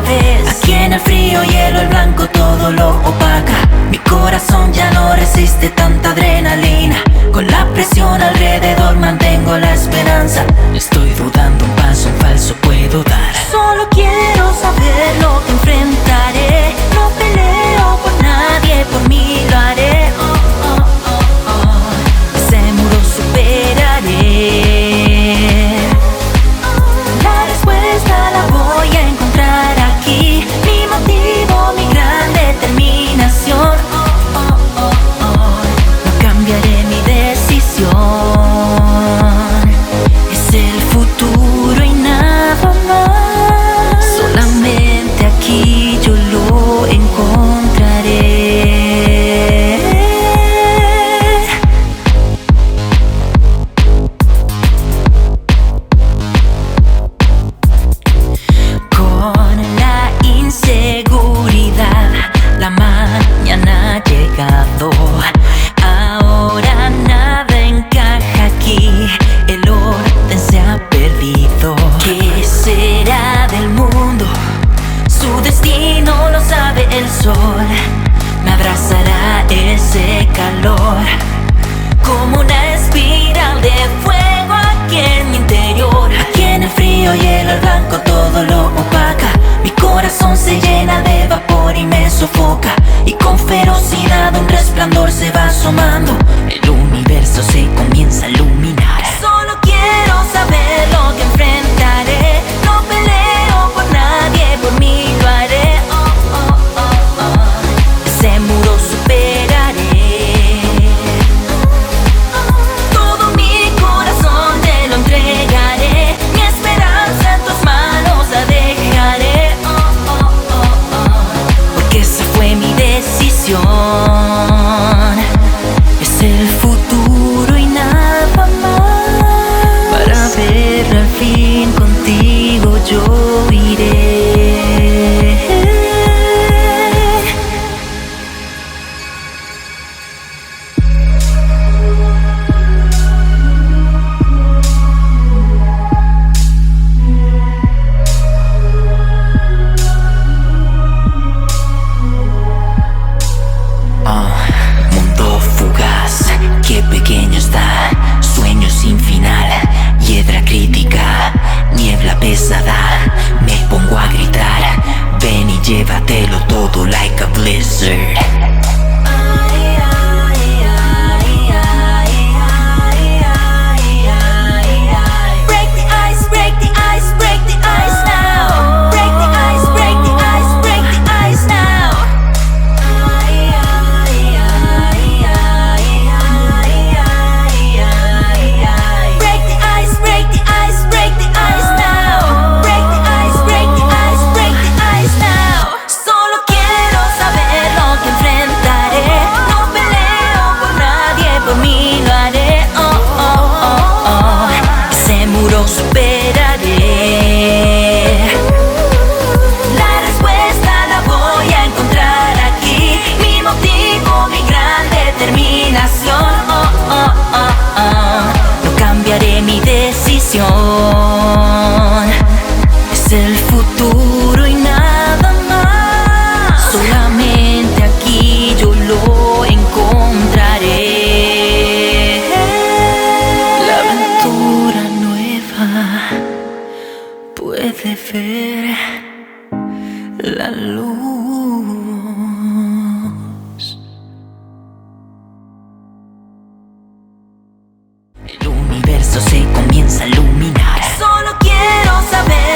vez. Aquí en el frío hielo, el blanco todo lo opaca. Mi corazón ya no resiste tanta adrenalina. Con la presión alrededor mantengo la esperanza. Estoy dudando, un paso en falso puedo dar. Solo quiero saber lo que enfrentaré. No peleo por nadie, por mí lo haré. Ese muro superaré. La respuesta la voy a encontrar aquí. Mi motivo, mi gran determinación. No cambiaré mi decisión. Es el futuro y nada más. Solamente aquí yo lo encontraré. Con la inseguridad, la mañana ha llegado. Ahora nada encaja aquí, el orden se ha perdido. ¿Qué será del mundo? Su destino lo sabe el sol. Me abrazará ese calor como una espiral de fuego aquí en mi interior. Aquí en el frío hielo, el blanco todo lo opaca. Mi corazón se llena de vapor y me sofoca. Y con ferocidad un resplandor se va asomando. El universo se comienza a iluminar. Solo quiero saber lo que enfrentaré. No peleo por nadie, por mí lo haré. Ese muro superaré. Todo mi corazón te lo entregaré. Mi esperanza en tus manos la dejaré. Porque esa fue mi decisión. Es el futuro y nada más. Para ver al fin contigo yo iré. Mundo fugaz, qué pequeño está. Sueño sin final, hiedra crítica, niebla pesada. Me pongo a gritar, ven y llévatelo todo like a blizzard. Break the ice, break the ice, break the ice now. Break the ice, break the ice, break the ice now. Break the ice, break the ice, break the ice now. Break the ice, break the ice, break the ice now. Solo quiero saber lo que enfrentaré. No peleo por nadie, por mí lo haré. Ese muro superaré. La respuesta la voy a encontrar aquí. Mi motivo, mi gran determinación. No cambiaré mi decisión. Es el futuro y nada más. Solamente aquí yo lo encontraré. La aventura nueva puede ver la luz. El universo se comienza a iluminar. Solo quiero saber